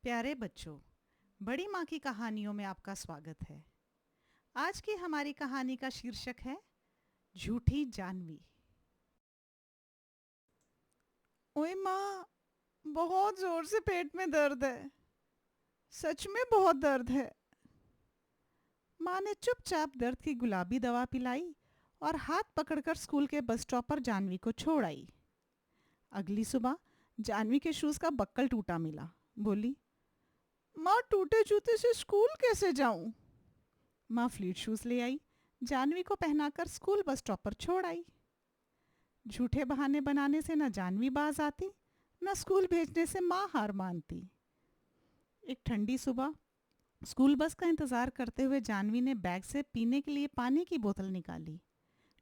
प्यारे बच्चों, बड़ी माँ की कहानियों में आपका स्वागत है। आज की हमारी कहानी का शीर्षक है झूठी जानवी। ओए माँ, बहुत जोर से पेट में दर्द है। सच में बहुत दर्द है। माँ ने चुपचाप दर्द की गुलाबी दवा पिलाई और हाथ पकड़कर स्कूल के बस स्टॉप पर जानवी को छोड़ आई। अगली सुबह जानवी के शूज का बक्कल टूटा मिला। बोली, माँ, टूटे जूते से स्कूल कैसे जाऊं? माँ फ्लीट शूज ले आई, जानवी को पहनाकर स्कूल बस स्टॉप पर छोड़ आई। झूठे बहाने बनाने से न जानवी बाज आती, न स्कूल भेजने से माँ हार मानती। एक ठंडी सुबह स्कूल बस का इंतजार करते हुए जानवी ने बैग से पीने के लिए पानी की बोतल निकाली,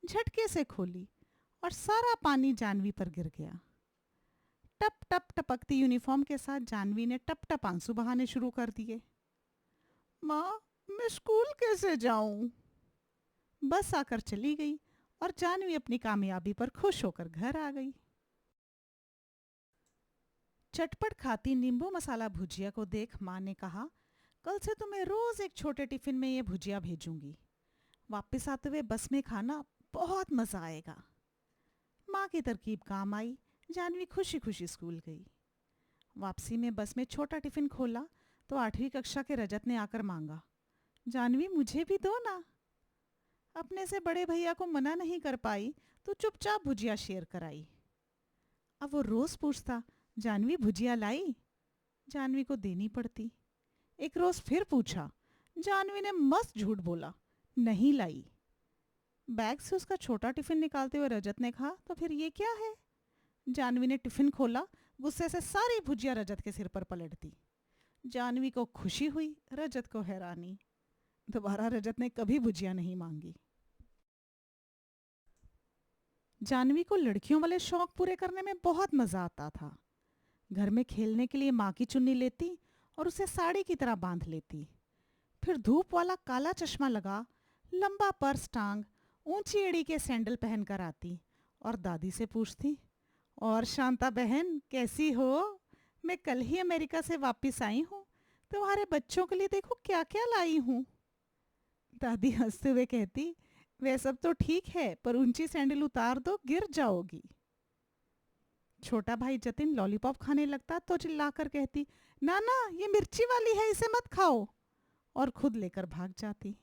झटके से खोली और सारा पानी जानवी पर गिर गया। टप टप टपकती यूनिफॉर्म के साथ जानवी ने टप टप आंसू बहाने शुरू कर दिए। माँ, मैं स्कूल कैसे जाऊं? बस आकर चली गई और जानवी अपनी कामयाबी पर खुश होकर घर आ गई। चटपट खाती नींबू मसाला भुजिया को देख माँ ने कहा, कल से तुम्हें रोज एक छोटे टिफिन में ये भुजिया भेजूंगी। वापस आते हुए बस में खाना, बहुत मजा आएगा। माँ की तरकीब काम आई। जानवी खुशी खुशी स्कूल गई। वापसी में बस में छोटा टिफिन खोला तो 8वीं कक्षा के रजत ने आकर मांगा, जानवी, मुझे भी दो ना। अपने से बड़े भैया को मना नहीं कर पाई तो चुपचाप भुजिया शेयर कराई। अब वो रोज पूछता, जानवी भुजिया लाई? जानवी को देनी पड़ती। एक रोज फिर पूछा, जानवी ने मस्त झूठ बोला, नहीं लाई। बैग से उसका छोटा टिफिन निकालते हुए रजत ने कहा, तो फिर ये क्या है? जानवी ने टिफिन खोला, गुस्से से सारी भुजिया रजत के सिर पर पलट दी। जानवी को खुशी हुई, रजत को हैरानी। दोबारा रजत ने कभी भुजिया नहीं मांगी। जानवी को लड़कियों वाले शौक पूरे करने में बहुत मजा आता था। घर में खेलने के लिए माँ की चुन्नी लेती और उसे साड़ी की तरह बांध लेती। फिर धूप वाला काला चश्मा लगा, लंबा पर्स टांग, ऊंची एड़ी के सैंडल पहनकर आती और दादी से पूछती, और शांता बहन कैसी हो? मैं कल ही अमेरिका से वापस आई हूँ। तुम्हारे बच्चों के लिए देखो क्या क्या लाई हूँ। दादी हंसते हुए कहती, वह सब तो ठीक है, पर ऊंची सैंडल उतार दो, गिर जाओगी। छोटा भाई जतिन लॉलीपॉप खाने लगता तो चिल्लाकर कहती, ना ना, ये मिर्ची वाली है, इसे मत खाओ, और खुद लेकर भाग जाती।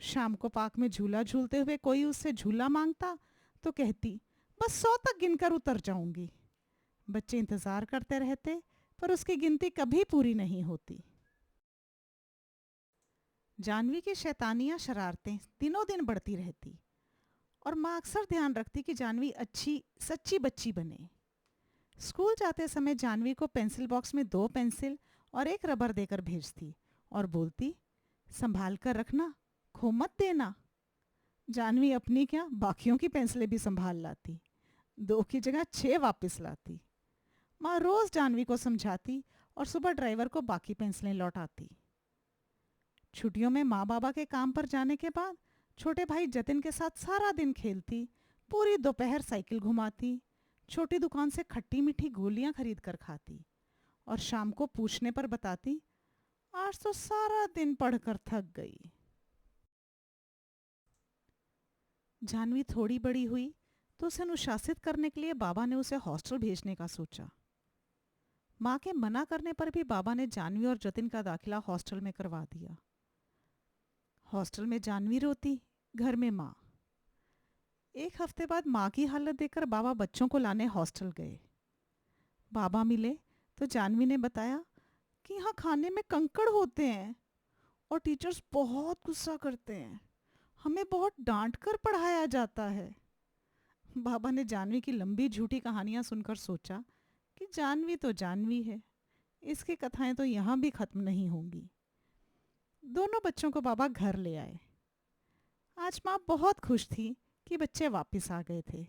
शाम को पार्क में झूला झूलते हुए कोई उससे झूला मांगता तो कहती, बस 100 तक गिनकर उतर जाऊंगी। बच्चे इंतजार करते रहते, पर उसकी गिनती कभी पूरी नहीं होती। जानवी की शैतानियां शरारतें दिनों दिन बढ़ती रहती और माँ अक्सर ध्यान रखती कि जानवी अच्छी सच्ची बच्ची बने। स्कूल जाते समय जानवी को पेंसिल बॉक्स में 2 पेंसिल और एक रबर देकर भेजती और बोलती, संभाल कर रखना, खो मत देना। जानवी अपनी क्या, बाकियों की पेंसिलें भी संभाल लाती। 2 की जगह 6 वापस लाती। माँ रोज जानवी को समझाती और सुबह ड्राइवर को बाकी पेंसिलें लौटाती। छुट्टियों में माँ बाबा के काम पर जाने के बाद छोटे भाई जतिन के साथ सारा दिन खेलती, पूरी दोपहर साइकिल घुमाती, छोटी दुकान से खट्टी मीठी गोलियां खरीद कर खाती और शाम को पूछने पर बताती, आज तो सारा दिन पढ़कर थक गई। जानवी थोड़ी बड़ी हुई तो उसे अनुशासित करने के लिए बाबा ने उसे हॉस्टल भेजने का सोचा। माँ के मना करने पर भी बाबा ने जानवी और जतिन का दाखिला हॉस्टल में करवा दिया। हॉस्टल में जानवी रोती, घर में माँ। एक हफ्ते बाद माँ की हालत देखकर बाबा बच्चों को लाने हॉस्टल गए। बाबा मिले तो जानवी ने बताया कि यहाँ खाने में कंकड़ होते हैं और टीचर्स बहुत गुस्सा करते हैं, हमें बहुत डांट कर पढ़ाया जाता है। बाबा ने जानवी की लंबी झूठी कहानियां सुनकर सोचा कि जानवी तो जानवी है, इसकी कथाएं तो यहाँ भी खत्म नहीं होंगी। दोनों बच्चों को बाबा घर ले आए। आज माँ बहुत खुश थी कि बच्चे वापस आ गए थे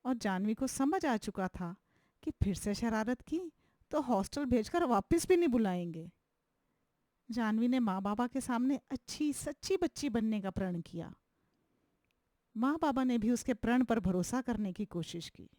और जानवी को समझ आ चुका था कि फिर से शरारत की तो हॉस्टल भेजकर वापस भी नहीं बुलाएंगे। जानवी ने माँ बाबा के सामने अच्छी सच्ची बच्ची बनने का प्रण किया। माँ बाबा ने भी उसके प्रण पर भरोसा करने की कोशिश की।